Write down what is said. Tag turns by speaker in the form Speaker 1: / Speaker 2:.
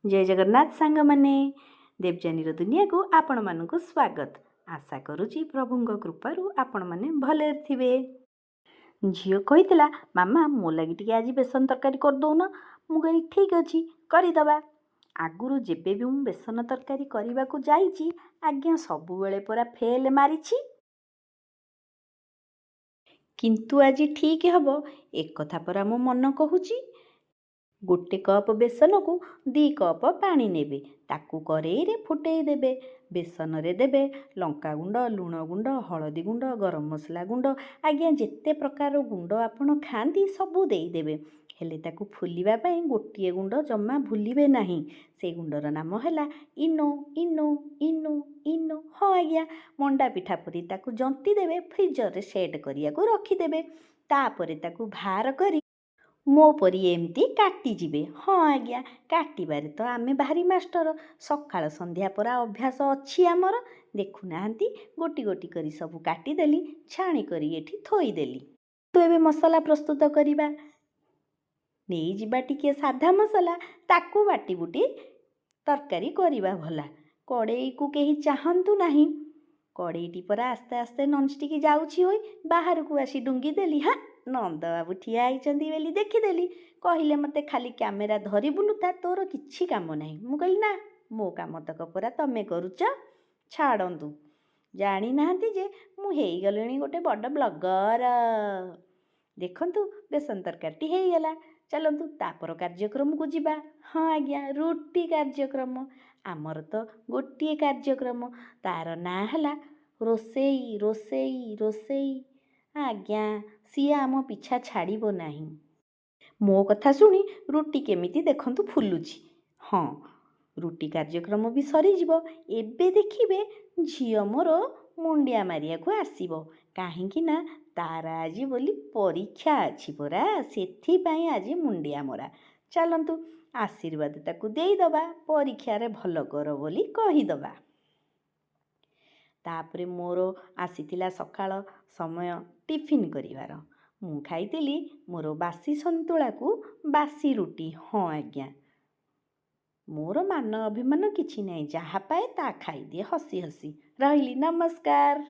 Speaker 1: जय जगन्नाथ सांग माने देवजानीर दुनिया को आपण मानकु स्वागत। आशा करुची प्रभुंग कृपारू आपण माने भले थिबे। झियो कहितला मामा मो लागि टिके आज बेसन तरकारी कर दउन। मु कहली ठीक अछि करिदबा। आगुरु जेबे भी मु बेसन तरकारी करबा को जाईची आज्ञा सबु बेले परा फेल मारिछि, किंतु आज ठीक हबो एक कथा परा मो मन कहूची। गोटे कप बेसन को 2 कप पानी नेबे, ताकू करेई रे फुटेई देबे। बेसन रे देबे लंका गुंड, लुण गुंड, हलदी गुंड, गरम मसला गुंड, आज्ञा जेते प्रकार गुंड आपण खांती सबू देई देबे। हेले ताकू फुलिबा पई गोटिए गुंड जम्मा भूलिबे नाही। से गुंडर नाम हैला इनो इनो इनो इनो। हाँ आज्ञा मंडा पिठा परी ताकू जंती देबे, फ्रीजर रे सेट करिया को रखी देबे। तापरे ताकू भार करी मो परी एमती काटी जिबे। हाँ आज्ञा काटिबारे तो आमे भारी मास्टर, सकाळ संध्या परा अभ्यास अच्छी आमर। देखु नाहंती गोटी गोटी करी सबू काटिदेली, छाणी करी एठी थोई देली। तो एबे मसला प्रस्तुत करिबा। नेई जिबा टिके साधा मसला, ताकू बाटी बुटी तरकारी करिबा भला। कड़ेई को केही चाहंतु नाही। कड़ेईटी परा आस्ते आस्ते नॉनस्टिक जाउछि होई बाहर को आसी डुंगी देली। हाँ नंद बाबू ठिया आइचंदी बेली देखिदेली। कहिले मते खाली कैमेरा धरी बुलुता, तोर किछि काम नाही। मु कहली ना मो काम तक परा तमे करूच, छाड़ंतु। जानी नाहंती जे मु हेई गलेनी गोटे बड़ ब्लॉगर। देखंतु बेसन तरकारी हेई गला। चलंतु तापर कार्यक्रम को जिबा। हाँ आज्ञा रुटी कार्यक्रम। आमर तो गोटिए कार्यक्रम, तार ना हला रोसेई रोसेई रोसेई। आज्ञा सिए आम पिछा छाड़िबो नाही। मो कथा सुनी रुटी केमिति देखंतु फुलुची। हाँ रुटी कार्यक्रम भी सरी जिवो। एबे देखिबे झियो मोर मुंडिया मारिया को आसीबो। काहेकि ना तार आज बोली परीक्षा अछि परा, सेथि पई आज मुंडिया मोरा। चलंतु आशीर्वाद ताकू देई दबा, परीक्षा रे भलो कर बोली कहि दबा। तापरे मोर आसीतिला सकाळ समय टिफिन करिवार। मु खाइतिली मोर बासी संतुला को बासी रुटी। हाँ आज्ञा मोर मान अभिमान किछि नाही, जहा पाए ता खाइदिए हसी हसी। रहिली नमस्कार।